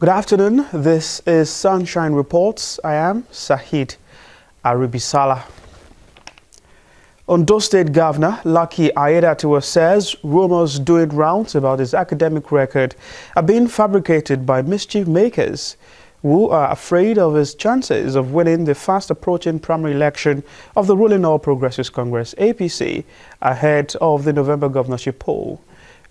Good afternoon. This is Sunshine Reports. I am Sahid Aribisala. Ondo State Governor Lucky Aiyedatiwa says rumors doing rounds about his academic record are being fabricated by mischief makers who are afraid of his chances of winning the fast-approaching primary election of the ruling All Progressives Congress (APC) ahead of the November governorship poll.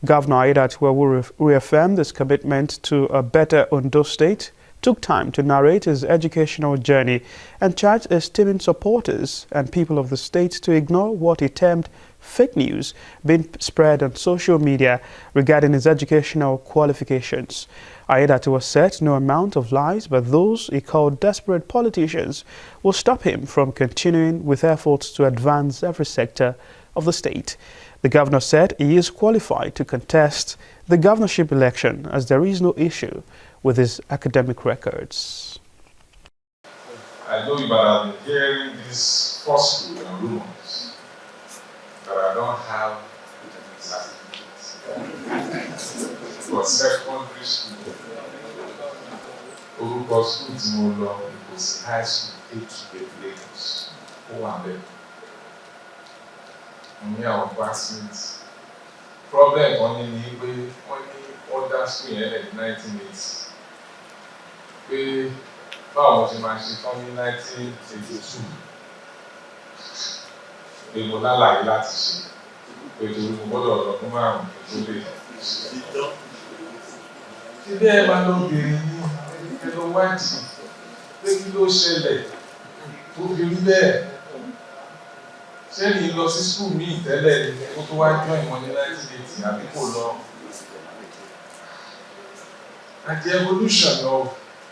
Governor Aiyedatiwa, who reaffirmed his commitment to a better Ondo State, took time to narrate his educational journey and charged his teeming supporters and people of the state to ignore what he termed fake news being spread on social media regarding his educational qualifications. Aiyedatiwa said no amount of lies by those he called desperate politicians will stop him from continuing with efforts to advance every sector of the state. The governor said he is qualified to contest the governorship election as there is no issue with his academic records. I know you might have been hearing these falsehoods and rumors, but I don't have certificates. For secondary school, Osrc school tí mo lọ, it was high school, APC Lagos, Owambe. Ní àwọn classmates. Problem kan ní pé wọ́n ní order school yẹn lẹ̀ 1980. Pé báwo ṣe máa ṣe tán ní 1982. Pé mo lálàyé láti ṣe. Pé torí mo gbọ́dọ̀ lọ fún márùn-ún tó lè ṣe. Ṣé bí ẹ máa lọ bèrè ní ẹlọ wáìtì pé kí ló ṣẹlẹ̀ tó fi rí bẹ́ẹ̀? Ṣé ní lọ sí school míì tẹ́lẹ̀ ní kó tó wá join wọn ní 1980 àbí kò lọ? And the evolution of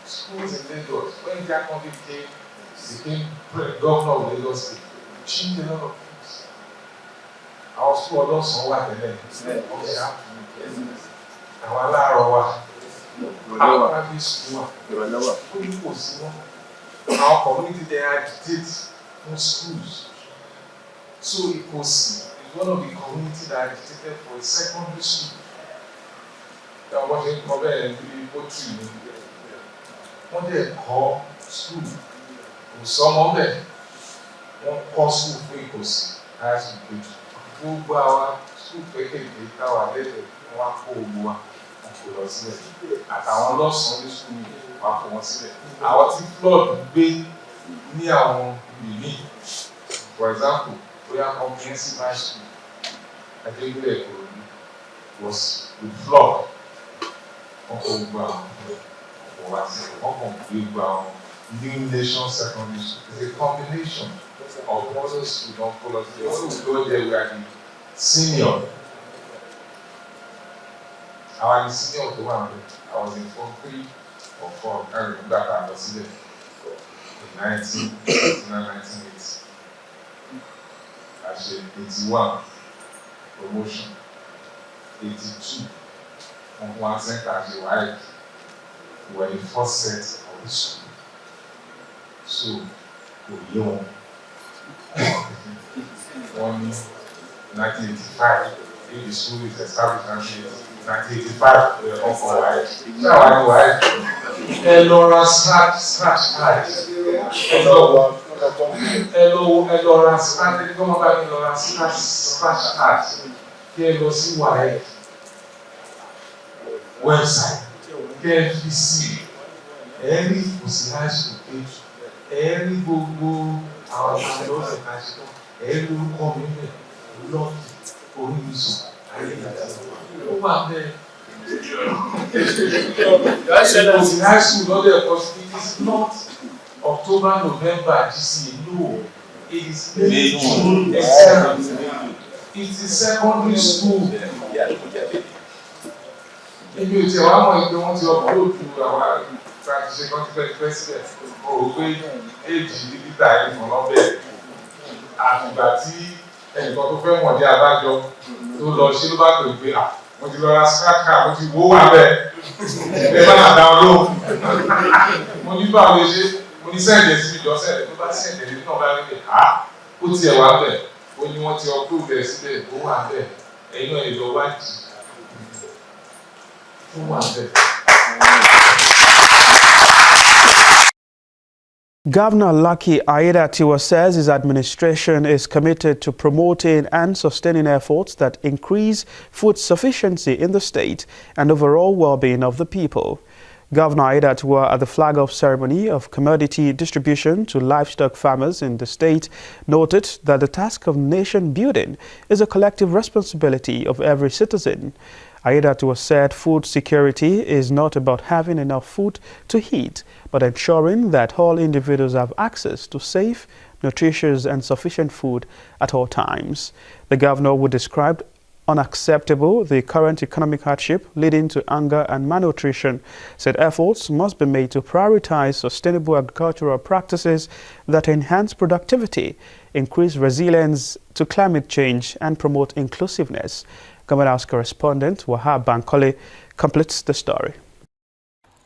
schools in Lagos, when Jacobi became governor of Lagos State, changed a lot of things. Our school ọlọ́sàn wà tẹ́lẹ̀, ọ̀sẹ̀ àpò, àwọn aláàrọ̀ wà, àwọn private school wà, ó ní kò sí wọn. Our community dey agitate for schools. So Ikosi is one of the communities that agitated for a secondary school. That was in Kobe and Poetry. One day call school. Some of them call school for Ikosi. As we do. Gbogbo our school pẹ̀kẹ́ ìgbésí àwọn àlejò wọn kó owó wa kó lọ sílẹ̀. Àtàwọn lọ́sàn-án ní school wọn kó wọn sílẹ̀. Àwọn tí flood gbé ní àwọn ìlú, for example, we are comprehensive high school. I think we was with flood. New Nation Secondary School. It's a combination of modern school, don't follow us. When we go there, we are the senior. I was the senior of the one. I was in form 3 or 4. I remember that I was there in 1980. Actually, 81 promotion, 82 from one center as you were. We were the first set of the school. So, we young. One 1985, if the school is established in 1985, we were all for white. Now I know white. Elora scratch eyes. Elora scratch, come back, Elora scratch eyes. Here goes white. Website. KFC. Every high school page. Every Google, our landlords and national. Every community. Lord, for his. Who are there? High school, not there, because it is not October, November, GCA. No, it is May, June, exam. It is secondary school. If you tell one you want to upload to our secondary president, or age digital for not there. Àtìgbà tí ẹnìkan tó fẹ́ mọ̀ ní abájọ tó lọ ṣe ló bá pè pé mo ti lọ ra scratch card mo ti wó wà bẹ́ẹ̀ ẹ bá nà dá ọ lóhùn mo ní báwo lè ṣe mo ní sẹ́ẹ̀dẹ̀ sí ìjọ sẹ́ẹ̀dẹ̀ tó bá sẹ́ẹ̀dẹ̀ nínú náà bá rí pé ó tiẹ̀ wà bẹ́ẹ̀ ó ní wọ́n ti upload ẹ̀ síbẹ̀ ó wà bẹ́ẹ̀ ẹ̀yin náà èlò wájì ó wà bẹ́ẹ̀. Governor Lucky Aiyedatiwa says his administration is committed to promoting and sustaining efforts that increase food sufficiency in the state and overall well-being of the people. Governor Aiyedatiwa, at the flag-off ceremony of commodity distribution to livestock farmers in the state, noted that the task of nation building is a collective responsibility of every citizen. Aiyedatiwa said food security is not about having enough food to eat, but ensuring that all individuals have access to safe, nutritious and sufficient food at all times. The governor would describe unacceptable the current economic hardship leading to hunger and malnutrition, said efforts must be made to prioritize sustainable agricultural practices that enhance productivity, increase resilience to climate change and promote inclusiveness. Government House correspondent Wahab Bankole completes the story.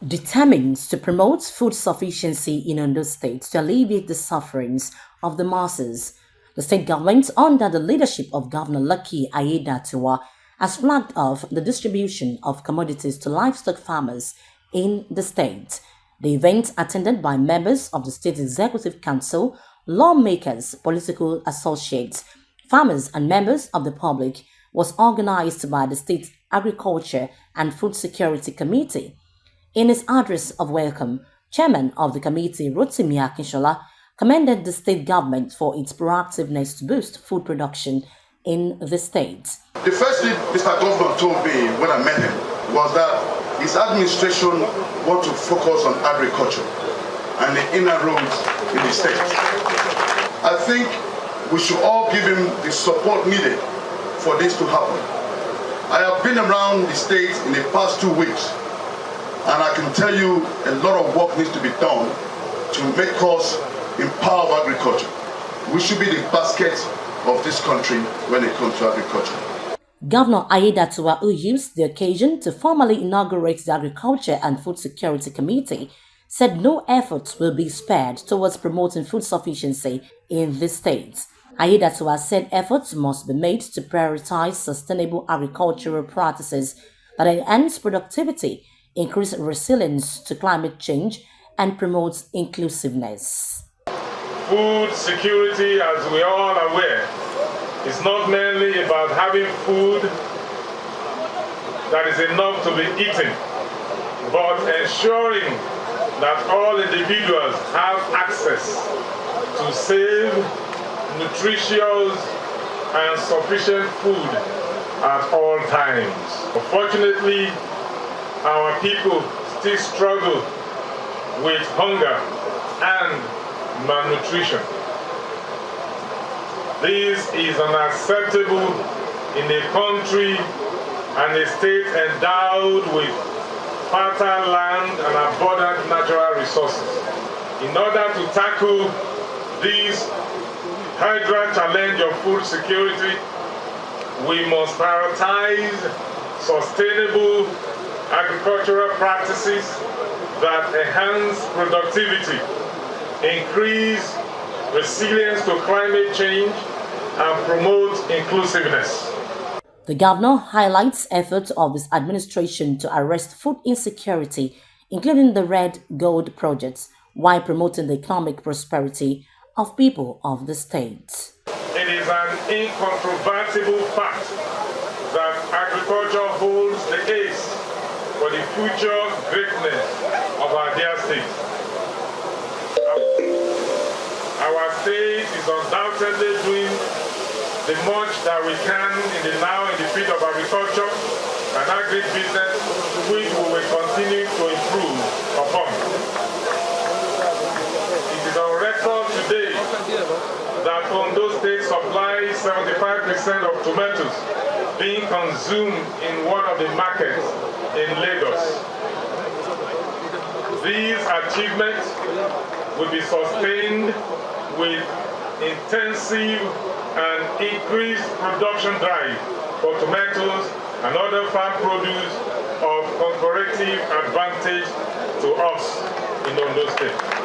Determined to promote food sufficiency in Ondo State to alleviate the sufferings of the masses, the state government, under the leadership of Governor Lucky Aiyedatiwa, has flagged off the distribution of commodities to livestock farmers in the state. The event, attended by members of the State Executive Council, lawmakers, political associates, farmers and members of the public, was organized by the State Agriculture and Food Security Committee. In his address of welcome, Chairman of the committee, Rotimi Akinshola, commended the state government for its proactiveness to boost food production in the state. The first thing Mr. Governor told me when I met him was that his administration wants to focus on agriculture and the inner roads in the state. I think we should all give him the support needed for this to happen. I have been around the state in the past 2 weeks, and I can tell you a lot of work needs to be done to make us empower agriculture. We should be the basket of this country when it comes to agriculture. Governor Aiyedatiwa, who used the occasion to formally inaugurate the Agriculture and Food Security Committee, said no efforts will be spared towards promoting food sufficiency in the state. Aiyedatiwa said efforts must be made to prioritize sustainable agricultural practices that enhance productivity, increase resilience to climate change, and promote inclusiveness. Food security, as we all are aware, is not merely about having food that is enough to be eaten, but ensuring that all individuals have access to safe, nutritious and sufficient food at all times. Unfortunately, our people still struggle with hunger and malnutrition. This is unacceptable in a country and a state endowed with fertile land and abundant natural resources. In order to tackle this hydra challenge of food security, we must prioritize sustainable agricultural practices that enhance productivity, increase resilience to climate change, and promote inclusiveness. The governor highlights efforts of his administration to arrest food insecurity, including the Red Gold projects, while promoting the economic prosperity of people of the state. It is an incontrovertible fact that agriculture holds the ace for the future greatness of our dear state. Our state is undoubtedly doing the much that we can in the field of agriculture and agribusiness, which we will continue to improve upon. It is on record today that Ondo State supplies 75% of tomatoes being consumed in one of the markets in Lagos. These achievements will be sustained with intensive and increased production drive for tomatoes and other farm produce of comparative advantage to us in Ondo State.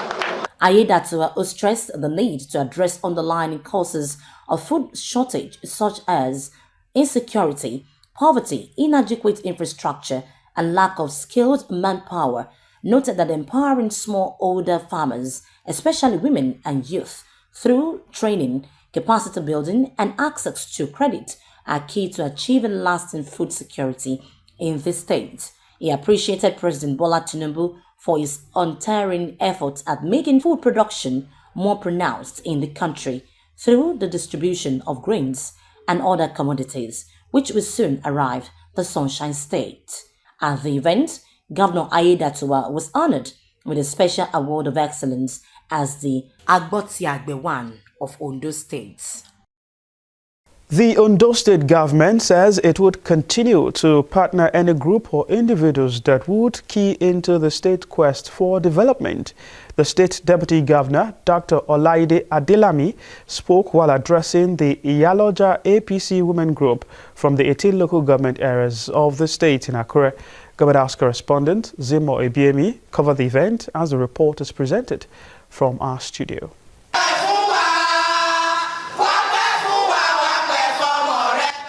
Aiyedatiwa stressed the need to address underlying causes of food shortage such as insecurity, poverty, inadequate infrastructure, and lack of skilled manpower. Noted that empowering smallholder farmers especially women and youth, through training, capacity building, and access to credit are key to achieving lasting food security in the state. He appreciated President Bola Tinubu for his untiring efforts at making food production more pronounced in the country through the distribution of grains and other commodities, which will soon arrive the Sunshine State. At the event, Governor Aiyedatiwa was honored with a special award of excellence as the Agbotiagbe One of Ondo State. The Ondo State government says it would continue to partner any group or individuals that would key into the state quest for development. The state deputy governor, Dr. Olaide Adelami, spoke while addressing the Iyaloja APC Women Group from the 18 local government areas of the state in Akure. Government House correspondent Zimo Ebiemi covered the event as the report is presented from our studio.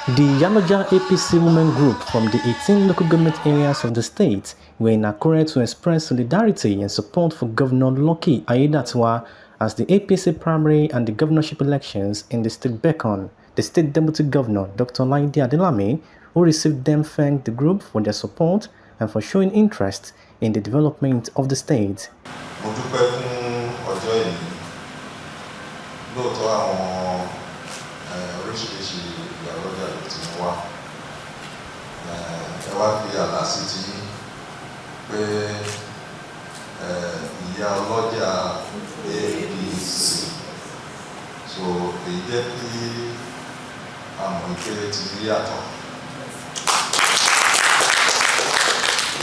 The Iyaloja APC Women Group from the 18 local government areas of the state were in Akure to express solidarity and support for Governor Lucky Aiyedatiwa as the APC primary and the governorship elections in the state beckon. The state deputy governor, Dr. Olaide Adelami, who received them, thanked the group for their support and for showing interest in the development of the state.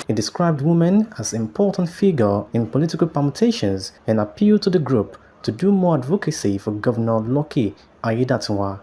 He described women as an important figure in political permutations and appealed to the group to do more advocacy for Governor Lucky Aiyedatiwa.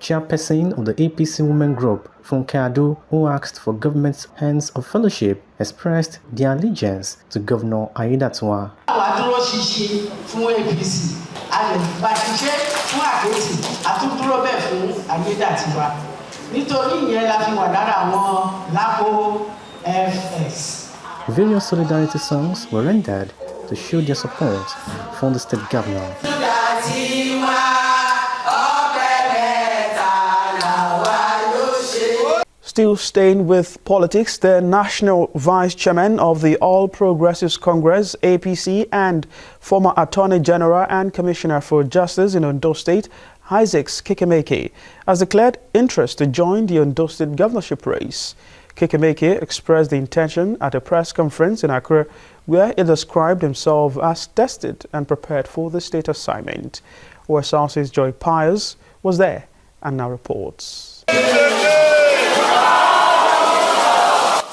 Chairperson of the APC Women Group, Funke Adu, who asked for government's hands of fellowship, expressed their allegiance to Governor Aiyedatiwa. Various solidarity songs were rendered to show their support for the state governor. Still staying with politics, the National Vice Chairman of the All Progressives Congress, APC, and former Attorney General and Commissioner for Justice in Ondo State, Isaac Kekemeke, has declared interest to join the Ondo State governorship race. Kekemeke expressed the intention at a press conference in Accra, where he described himself as tested and prepared for the state assignment. Osrc's Joy Pius was there and now reports.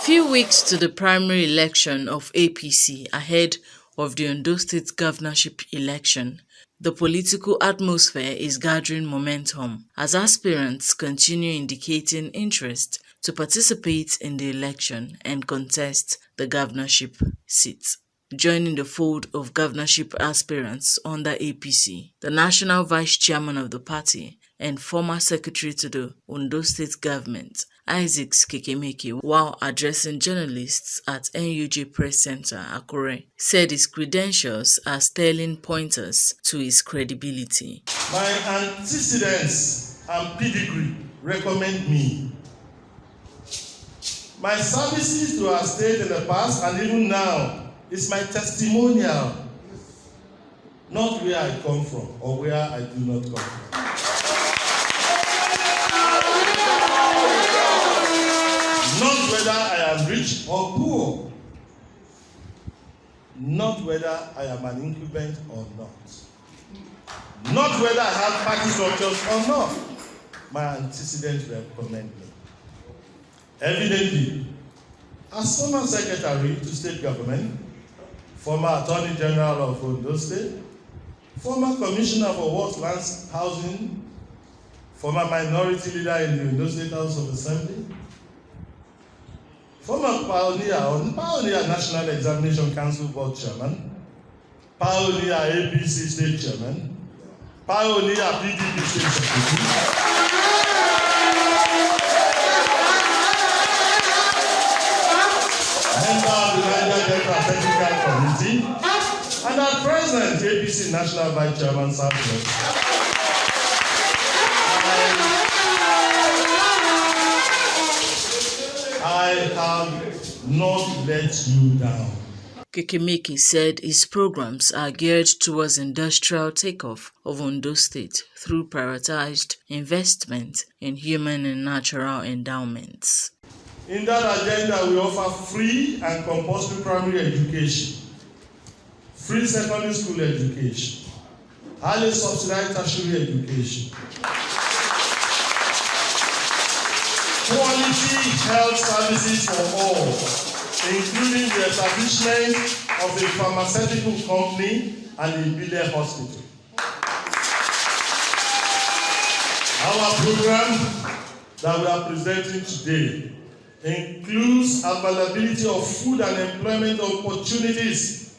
Few weeks to the primary election of APC ahead of the Ondo State governorship election, the political atmosphere is gathering momentum as aspirants continue indicating interest to participate in the election and contest the governorship seat. Joining the fold of governorship aspirants under APC, the national vice chairman of the party and former secretary to the Ondo State government, Isaac Kekemeke, while addressing journalists at NUJ Press Center, Akure, said his credentials are sterling pointers to his credibility. My antecedents and pedigree recommend me. My services to our state in the past and even now is my testimonial. not where I come from or where I do not come from. Not whether I am rich or poor. Not whether I am an incumbent or not. Not whether I have party structures or not. My antecedents recommend me. Evidently, as former Secretary to State Government, former Attorney General of Ondo State, former Commissioner for Works, Lands, Housing, former Minority Leader in the Ondo State House of Assembly, former Pioneer National Examination Council Board Chairman, Pioneer APC State Chairman, Pioneer PDP State Secretary, member of the Niger Delta Technical Committee, and at present APC National Vice Chairman Southwest. I have not let you down. Kekemeke said his programs are geared towards industrial takeoff of Ondo State through prioritized investment in human and natural endowments. In that agenda, we offer free and compulsory primary education, free secondary school education, highly subsidized tertiary education, quality health services for all, including the establishment of a pharmaceutical company and a Bile hospital. Our program that we are presenting today includes availability of food and employment opportunities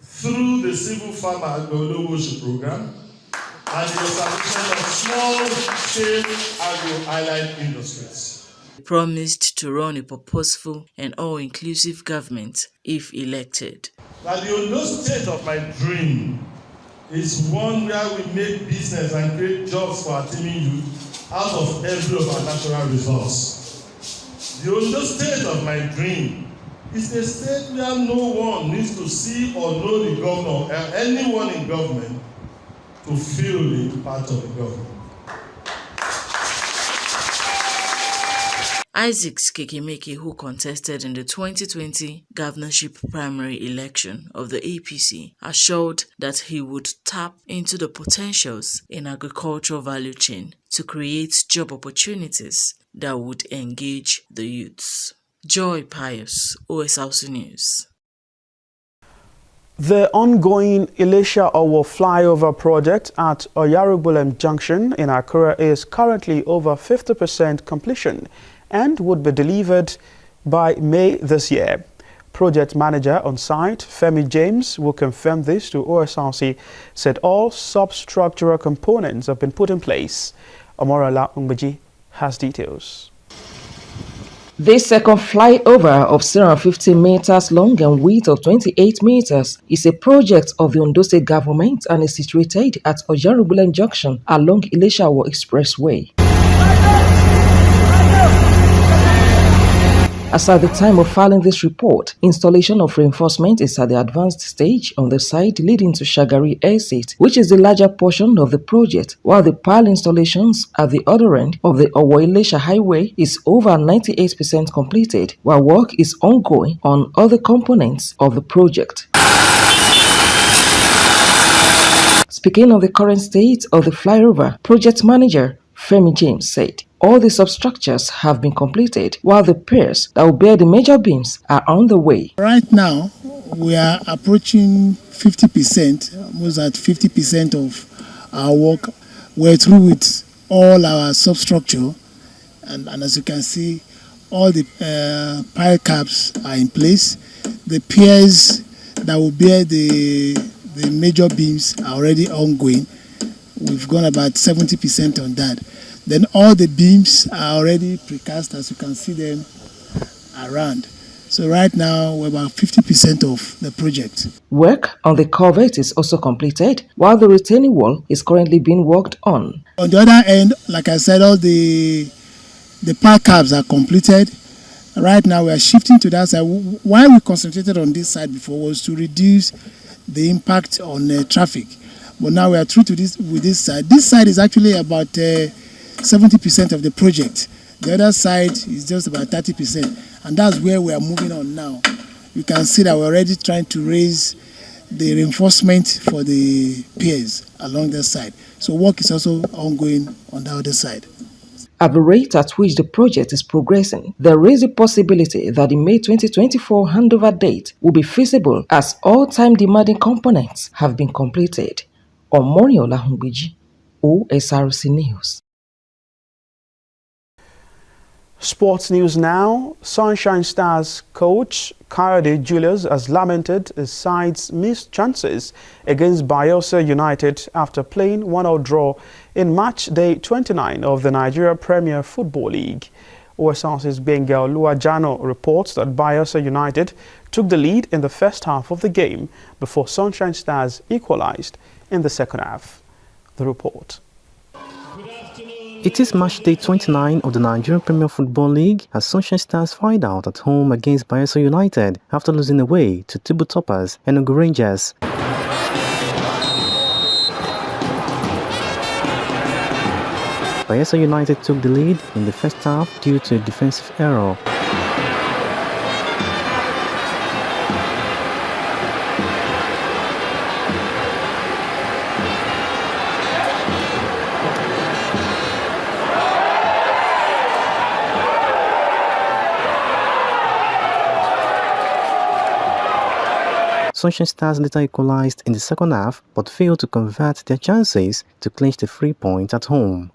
through the Civil Farmer Agro-Worship Program and the establishment of small-scale agro-allied industries. He promised to run a purposeful and all-inclusive government if elected. That the Ondo State of my dream is one where we make business and create jobs for our teeming youth out of every of our natural resource. The Ondo State of my dream is a state where no one needs to see or know the governor or anyone in government to feel the part of the government. Isaac Kekemeke, who contested in the 2020 governorship primary election of the APC, assured that he would tap into the potentials in agricultural value chain to create job opportunities that would engage the youths. Joy Pius, Osrc News. The ongoing Elisha-Owo flyover project at Oyarubulem Junction in Accra is currently over 50% completion and would be delivered by May this year. Project manager on site, Femi James, who confirmed this to Osrc, said all substructural components have been put in place. Omorala Ungbeji has details. This second flyover of 750 meters long and width of 28 meters is a project of the Ondo State government and is situated at Oyarubulem Junction along Elisha-Owo Expressway. As at the time of filing this report, installation of reinforcement is at the advanced stage on the side leading to Shagari Estate, which is the larger portion of the project, while the pile installations at the other end of the Owo-Ilesha Highway is over 98% completed, while work is ongoing on other components of the project. Speaking of the current state of the flyover, project manager Femi James said, all the substructures have been completed, while the piers that will bear the major beams are on the way. Right now, we are approaching 50%, almost at 50% of our work. We're through with all our substructure, and as you can see, all the pile caps are in place. The piers that will bear the major beams are already ongoing. We've gone about 70% on that. Then all the beams are already precast, as you can see them around. So right now, we're about 50% of the project. Work on the culvert is also completed, while the retaining wall is currently being worked on. On the other end, like I said, all the pile caps are completed. Right now, we are shifting to that side. Why we concentrated on this side before was to reduce the impact on traffic. But now we are through to this with this side. This side is actually about 70% of the project. The other side is just about 30%, and that's where we are moving on now. You can see that we're already trying to raise the reinforcement for the piers along that side. So work is also ongoing on the other side. At the rate at which the project is progressing, there is a possibility that the May 2024 handover date will be feasible as all time-demanding components have been completed. Omori Olahungbiji, Osrc News. Sports news now. Sunshine Stars coach Kayode Julius has lamented his side's missed chances against Bayelsa United after playing 1-0 draw in match day 29 of the Nigeria Premier Football League. Osrc's Benga Oluwajano reports that Bayelsa United took the lead in the first half of the game before Sunshine Stars equalized in the second half. The report. It is match day 29 of the Nigerian Premier Football League as Sunshine Stars find out at home against Bayelsa United after losing away to table toppers Enugu Rangers. Bayelsa United took the lead in the first half due to a defensive error. Sunshine Stars later equalized in the second half but failed to convert their chances to clinch the 3 points at home.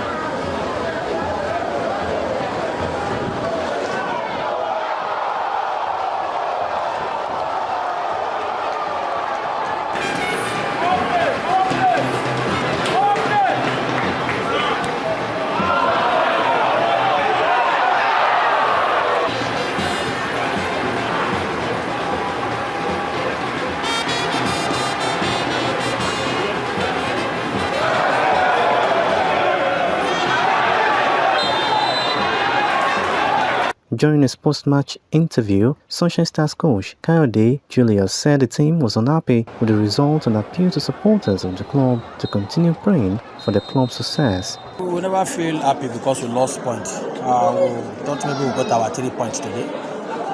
During his post-match interview, Sunshine Stars coach Kayode Julius said the team was unhappy with the result and appealed to supporters of the club to continue praying for the club's success. We never feel happy because we lost points. We thought maybe we got our 3 points today,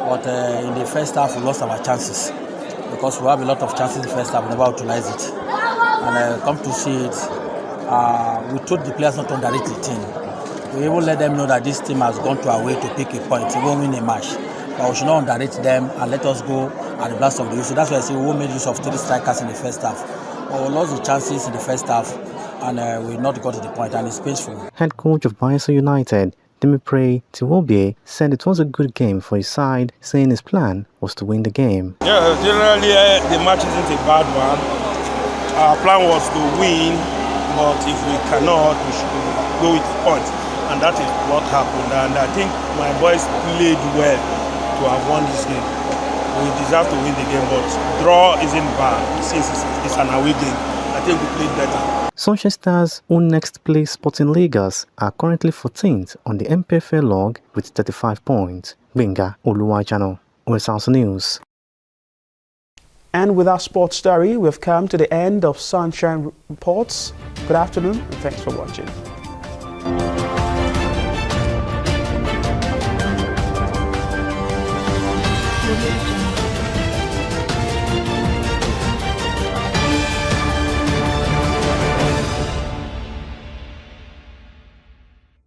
but in the first half we lost our chances because we have a lot of chances in the first half, we never utilized it. And come to see it, we told the players not to underrate the team. We even let them know that this team has gone to our way to pick a point, we won't win a match. But we should not underrate them and let us go at the blast of the use. So that's why I say we won't make use of 3 strikers in the first half. But we lost the chances in the first half and we not got to the point, and it's painful. Head coach of Bayelsa United, Dimipre Tiwobie, said it was a good game for his side, saying his plan was to win the game. Yeah, generally the match isn't a bad one. Our plan was to win, but if we cannot, we should go with points. And that is what happened. And I think my boys played well to have won this game. We deserve to win the game, but draw isn't bad since it's an away game. I think we played better. Sunshine Stars, who next play Sporting Lagos, are currently 14th on the MPFL log with 35 points. Benga Oluwajano, Osrc News. And with our sports story, we've come to the end of Sunshine Reports. Good afternoon and thanks for watching.